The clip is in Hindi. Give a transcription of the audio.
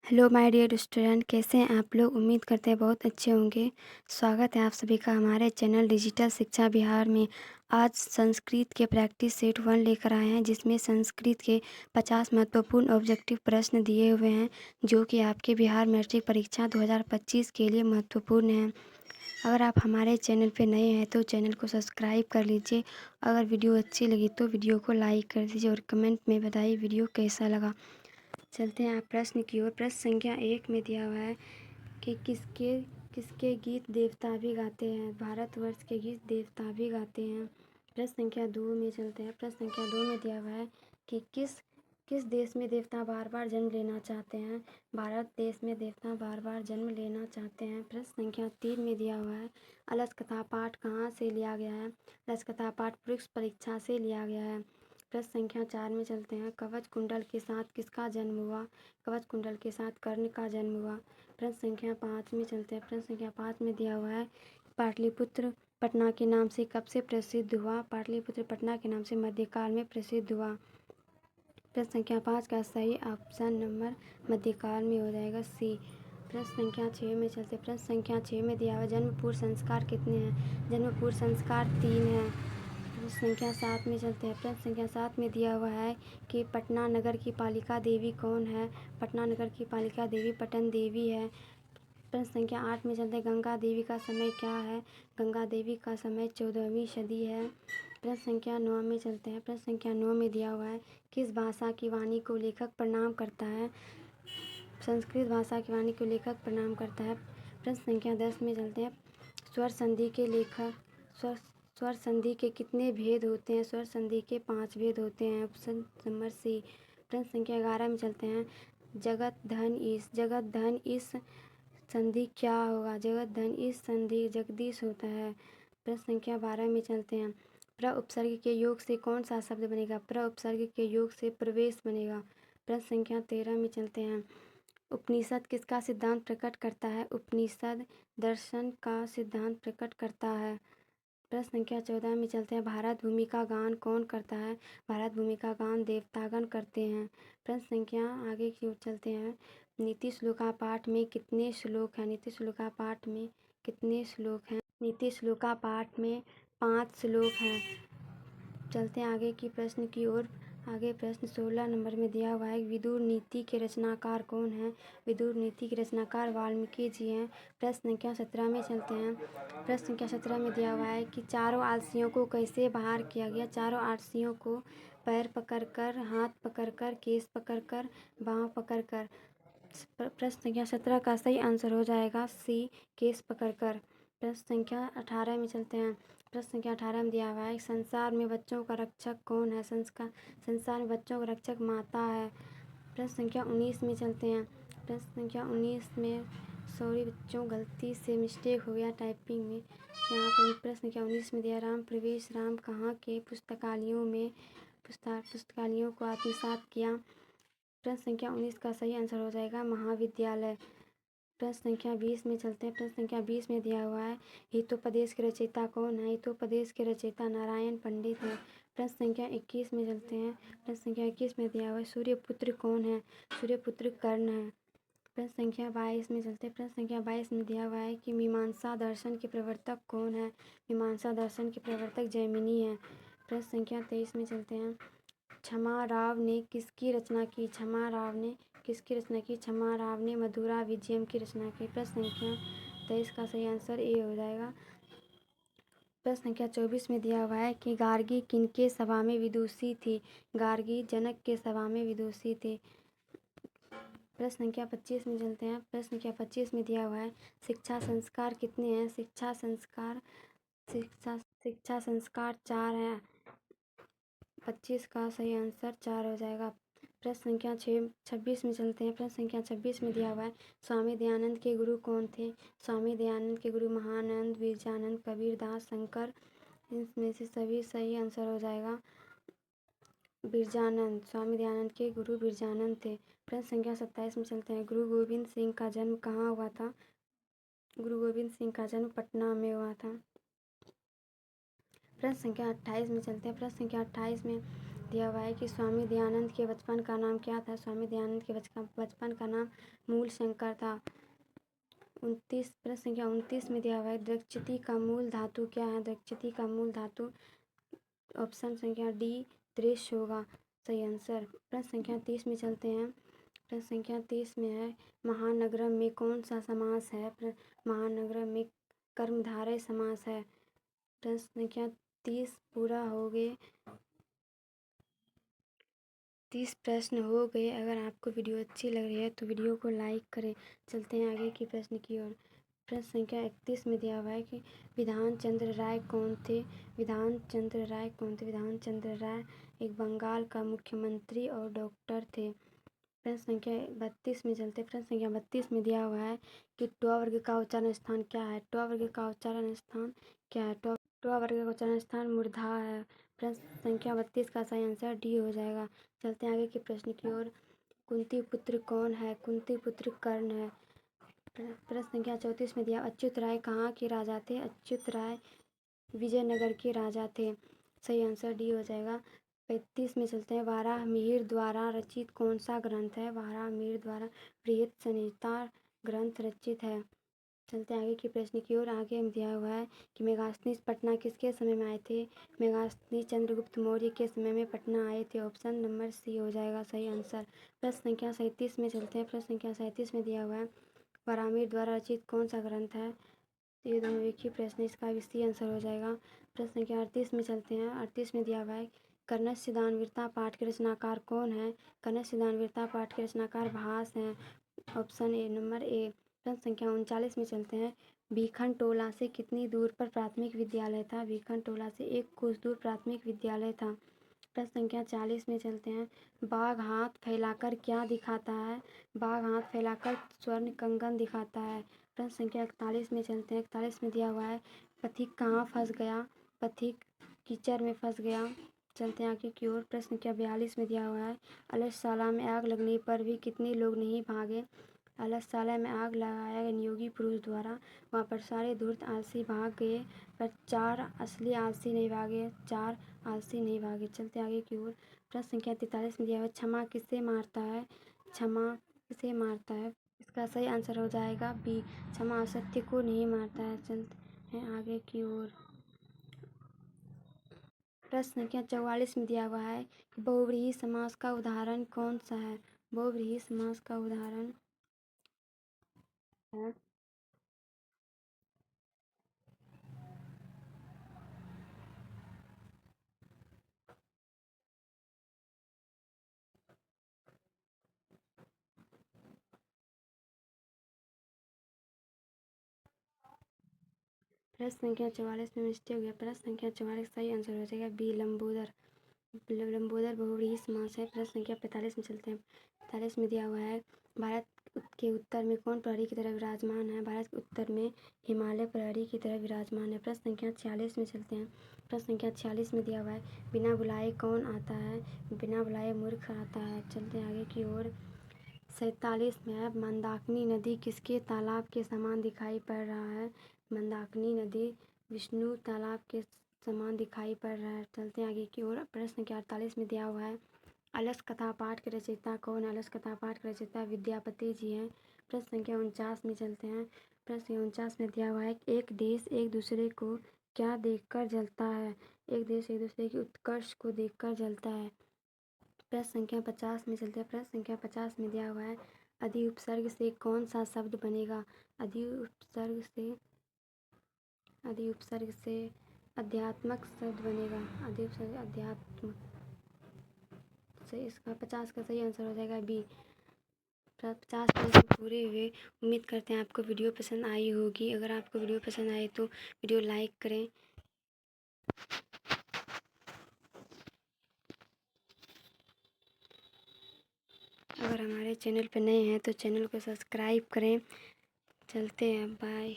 हेलो माय डियर स्टूडेंट, कैसे हैं आप लोग। उम्मीद करते हैं बहुत अच्छे होंगे। स्वागत है आप सभी का हमारे चैनल डिजिटल शिक्षा बिहार में। आज संस्कृत के प्रैक्टिस सेट 1 लेकर आए हैं, जिसमें संस्कृत के 50 महत्वपूर्ण ऑब्जेक्टिव प्रश्न दिए हुए हैं, जो कि आपके बिहार मैट्रिक परीक्षा 2025 के लिए महत्वपूर्ण हैं। अगर आप हमारे चैनल पर नए हैं तो चैनल को सब्सक्राइब कर लीजिए। अगर वीडियो अच्छी लगी तो वीडियो को लाइक कर दीजिए और कमेंट में बताइए वीडियो कैसा लगा। चलते हैं आप प्रश्न की ओर। प्रश्न संख्या 1 में दिया हुआ है कि किसके किसके गीत देवता भी गाते हैं। भारतवर्ष के गीत देवता भी गाते हैं। प्रश्न संख्या 2 में चलते हैं। प्रश्न संख्या 2 में दिया हुआ है कि किस देश में देवता बार बार जन्म लेना चाहते हैं। भारत देश में देवता बार बार जन्म लेना चाहते हैं। प्रश्न संख्या 3 में दिया हुआ है अलस कथा पाठ कहाँ से लिया गया है। अलस कथा पाठ परीक्षा परीक्षा से लिया गया है। प्रश्न संख्या 4 में चलते हैं। कवच कुंडल के साथ किसका जन्म हुआ। कवच कुंडल के साथ कर्ण का जन्म हुआ। प्रश्न संख्या 5 में चलते हैं। प्रश्न संख्या 5 में दिया हुआ है पाटलिपुत्र पटना के नाम से कब से प्रसिद्ध हुआ। पाटलिपुत्र पटना के नाम से मध्यकाल में प्रसिद्ध हुआ। प्रश्न संख्या 5 का सही ऑप्शन नंबर मध्यकाल में हो जाएगा सी। प्रश्न संख्या 6 में चलते। प्रश्न संख्या 6 में दिया हुआ जन्म पूर्व संस्कार कितने हैं। जन्म पूर्व संस्कार 3 हैं। प्रश्न संख्या 7 में चलते हैं। प्रश्न संख्या 7 में दिया हुआ है कि पटना नगर की पालिका देवी कौन है। पटना नगर की पालिका देवी पटन देवी है। प्रश्न संख्या 8 में चलते हैं। गंगा देवी का समय क्या है। गंगा देवी का समय 14वीं सदी है। प्रश्न संख्या 9 में चलते हैं। प्रश्न संख्या 9 में दिया हुआ है किस भाषा की वाणी को लेखक प्रणाम करता है। संस्कृत भाषा की वाणी को लेखक प्रणाम करता है। प्रश्न संख्या 10 में चलते हैं। स्वर संधि के लेखक स्वर संधि के कितने भेद होते हैं। स्वर संधि के 5 भेद होते हैं। Option number C. प्रश्न संख्या 11 में चलते हैं। जगत धन इस संधि क्या होगा। जगत धन इस संधि जगदीश होता है। प्रश्न संख्या 12 में चलते हैं। प्र उपसर्ग के योग से कौन सा शब्द बनेगा। प्र उपसर्ग के योग से प्रवेश बनेगा। प्रश्न संख्या 13 में चलते हैं। उपनिषद किसका सिद्धांत प्रकट करता है। उपनिषद दर्शन का सिद्धांत प्रकट करता है। प्रश्न संख्या 14 में चलते हैं। भारत भूमि का गान कौन करता है। भारत भूमि का गान देवतागण करते हैं। प्रश्न संख्या आगे की ओर चलते हैं। नीति श्लोका पाठ में कितने श्लोक हैं। नीति श्लोका पाठ में कितने श्लोक हैं। नीति श्लोका पाठ में 5 श्लोक हैं। चलते हैं आगे की प्रश्न की ओर। आगे प्रश्न 16 नंबर में दिया हुआ है विदुर नीति के रचनाकार कौन है। विदुर नीति के रचनाकार वाल्मीकि जी हैं। प्रश्न संख्या 17 में चलते हैं। प्रश्न संख्या 17 में दिया हुआ है कि चारों आलसियों को कैसे बाहर किया गया। चारों आलसियों को पैर पकड़कर, हाथ पकड़कर, केस पकड़कर, बाँह पकड़कर। प्रश्न संख्या 17 का सही आंसर हो जाएगा सी, केस पकड़कर। प्रश्न संख्या 18 में चलते हैं। प्रश्न संख्या 18 में दिया हुआ है संसार में बच्चों का रक्षक कौन है। संसार में बच्चों का रक्षक माता है। प्रश्न संख्या 19 में चलते हैं। प्रश्न संख्या 19 में सॉरी बच्चों, गलती से मिस्टेक हो गया टाइपिंग में। यहाँ पर प्रश्न संख्या 19 में दिया राम प्रवेश राम कहाँ के पुस्तकालयों को आत्मसात किया। प्रश्न संख्या 19 का सही आंसर हो जाएगा महाविद्यालय। प्रश्न संख्या 20 में चलते हैं। प्रश्न संख्या 20 में दिया हुआ है हितोपदेश के रचयिता कौन है। हितोपदेश के रचयिता नारायण पंडित हैं। प्रश्न संख्या 21 में चलते हैं। प्रश्न संख्या 21 में दिया हुआ है सूर्यपुत्र कौन है। सूर्यपुत्र कर्ण है। प्रश्न संख्या 22 में चलते हैं। प्रश्न संख्या 22 में दिया हुआ है कि मीमांसा दर्शन के प्रवर्तक कौन है। मीमांसा दर्शन के प्रवर्तक जैमिनी है। प्रश्न संख्या 23 में चलते हैं। क्षमा राव ने किसकी रचना की। क्षमा राव ने किसकी रचना की। क्षमा राव ने मधुरा विजयम की रचना की। प्रश्न संख्या 23 का सही आंसर ए हो जाएगा। प्रश्न संख्या 24 में दिया हुआ है कि गार्गी किनके सभा में विदुषी थी। गार्गी जनक के सभा में विदुषी थी। प्रश्न संख्या 25 में चलते हैं। प्रश्न संख्या 25 में दिया हुआ है शिक्षा संस्कार कितने हैं। शिक्षा संस्कार 4 हैं। 25 का सही आंसर 4 हो जाएगा। प्रश्न संख्या 26 में चलते हैं। प्रश्न संख्या 26 में दिया हुआ है स्वामी दयानंद के गुरु कौन थे। स्वामी दयानंद के गुरु महानंद, विरजानंद, कबीरदास, शंकर। इसमें से सभी सही आंसर हो जाएगा बिरजानंद। स्वामी दयानंद के गुरु बिरजानंद थे। प्रश्न संख्या 27 में चलते हैं। गुरु गोविंद सिंह का जन्म कहाँ हुआ था। गुरु गोविंद सिंह का जन्म पटना में हुआ था। प्रश्न संख्या 28 में चलते हैं। प्रश्न संख्या 28 में दिया हुआ है कि स्वामी दयानंद के बचपन का नाम क्या था। स्वामी दयानंद के बचपन का नाम मूल शंकर था। 29 प्रश्न संख्या 29 में दिया हुआ है दृक्षिति का मूल धातु क्या है। दृक्षिति का मूल धातु ऑप्शन संख्या डी दृश्य होगा सही आंसर। प्रश्न संख्या 30 में चलते हैं। प्रश्न संख्या 30 में है महानगरम में कौन सा समास है। महानगरम में कर्मधारय समास है। प्रश्न संख्या 30 पूरा हो गए। 30 प्रश्न हो गए। अगर आपको वीडियो अच्छी लग रही है तो वीडियो को लाइक करें। चलते हैं आगे के प्रश्न की ओर। प्रश्न संख्या 31 में दिया हुआ है कि विधान चंद्र राय कौन थे। विधान चंद्र राय कौन थे। विधान चंद्र राय एक बंगाल का मुख्यमंत्री और डॉक्टर थे। प्रश्न संख्या 32 में चलते। प्रश्न संख्या 32 में दिया हुआ है कि ट वर्ग का उच्चारण स्थान क्या है। ट वर्ग का उच्चारण स्थान क्या है। ट वर्ग का उच्चारण स्थान मूर्धा है। प्रश्न संख्या 32 का सही आंसर डी हो जाएगा। चलते हैं आगे के प्रश्न की ओर। कुंती पुत्र कौन है। कुंती पुत्र कर्ण है। प्रश्न संख्या 34 में दिया अच्युत राय कहाँ के राजा थे। अच्युत राय विजयनगर के राजा थे। सही आंसर डी हो जाएगा। 35 में चलते हैं। वाराहमिहिर द्वारा रचित कौन सा ग्रंथ है। वाराहमिहिर द्वारा बृहत संहिता ग्रंथ रचित है। चलते हैं आगे के प्रश्न की ओर। आगे में दिया हुआ है कि मेगास्थनीज पटना किसके समय में आए थे। मेगास्थनीज चंद्रगुप्त मौर्य के समय में पटना आए थे। ऑप्शन नंबर सी हो जाएगा सही आंसर। प्रश्न संख्या 37 में चलते हैं। प्रश्न संख्या 37 में दिया हुआ है वाराहमिहिर द्वारा रचित कौन सा ग्रंथ है। ये दोनों एक ही प्रश्न, इसका भी सी आंसर हो जाएगा। प्रश्न संख्या 38 में चलते हैं। 38 में दिया हुआ है कनश्य दानवीरता पाठ के रचनाकार कौन है। कनश्य दानवीरता पाठ के रचनाकार भास हैं। Option A number A. प्रश्न संख्या 39 में चलते हैं। भीखन टोला से कितनी दूर पर प्राथमिक विद्यालय था। भीखन टोला से एक कोस दूर प्राथमिक विद्यालय था। प्रश्न संख्या 40 में चलते हैं। बाघ हाथ फैलाकर क्या दिखाता है। बाघ हाथ फैलाकर स्वर्ण कंगन दिखाता है। प्रश्न संख्या 41 में चलते हैं। 41 में दिया हुआ है पथिक कहाँ फंस गया। पथिक कीचड़ में फंस गया। चलते हैं आगे की ओर। प्रश्न संख्या 42 में दिया हुआ है अलसशाला में आग लगने पर भी कितने लोग नहीं भागे। अलसशाला में आग लगाया गया नियोगी पुरुष द्वारा। वहाँ पर सारे धूर्त आलसी भाग गए पर 4 असली आलसी नहीं भागे। 4 आलसी नहीं भागे। चलते आगे की ओर। प्रश्न संख्या 43 में दिया हुआ क्षमा किसे मारता है। क्षमा किसे मारता है। इसका सही आंसर हो जाएगा बी क्षमा असत्य को नहीं मारता है। चलते हैं आगे की ओर। प्रश्न संख्या 44 में दिया हुआ है कि बहुव्रीहि समास का उदाहरण कौन सा है। बहुव्रीहि समास का उदाहरण है प्रश्न संख्या 44 में मिस्टेक हो गया। प्रश्न संख्या 44 सही आंसर हो जाएगा बी लंबोदर। लंबोदर बहुव्रीहि समास है। प्रश्न संख्या 45 में चलते हैं। 45 में दिया हुआ है भारत के उत्तर में कौन प्रहरी की तरह विराजमान है। भारत के उत्तर में हिमालय प्रहरी की तरह विराजमान है। प्रश्न संख्या 46 में चलते हैं। प्रश्न संख्या 46 में दिया हुआ है बिना बुलाए कौन आता है। बिना बुलाए मूर्ख आता है। चलते हैं आगे की ओर। 47 में है मंदाकिनी नदी किसके तालाब के समान दिखाई पड़ रहा है। मंदाकिनी नदी विष्णु तालाब के समान दिखाई पड़ रहा है। चलते हैं आगे की ओर। प्रश्न संख्या 48 में दिया हुआ है अलस कथा पाठ के रचयिता कौन है। अलस कथा पाठ के रचयिता विद्यापति जी हैं। प्रश्न संख्या 49 में चलते हैं। प्रश्न संख्या 49 में दिया हुआ है एक देश एक दूसरे को क्या देखकर जलता है। एक देश एक दूसरे के उत्कर्ष को देखकर जलता है। प्रश्न संख्या 50 में चलते हैं। प्रश्न संख्या 50 में दिया हुआ है अधि उपसर्ग से कौन सा शब्द बनेगा। अधि उपसर्ग से अध्यात्मक शब्द बनेगा। अधि उपसर्ग अध्यात्म से इसका 50 का सही आंसर हो जाएगा बी। 50 प्रश्न पूरे हुए। उम्मीद करते हैं आपको वीडियो पसंद आई होगी। अगर आपको वीडियो पसंद आए तो वीडियो लाइक करें। अगर हमारे चैनल पर नए हैं तो चैनल को सब्सक्राइब करें। चलते हैं बाय।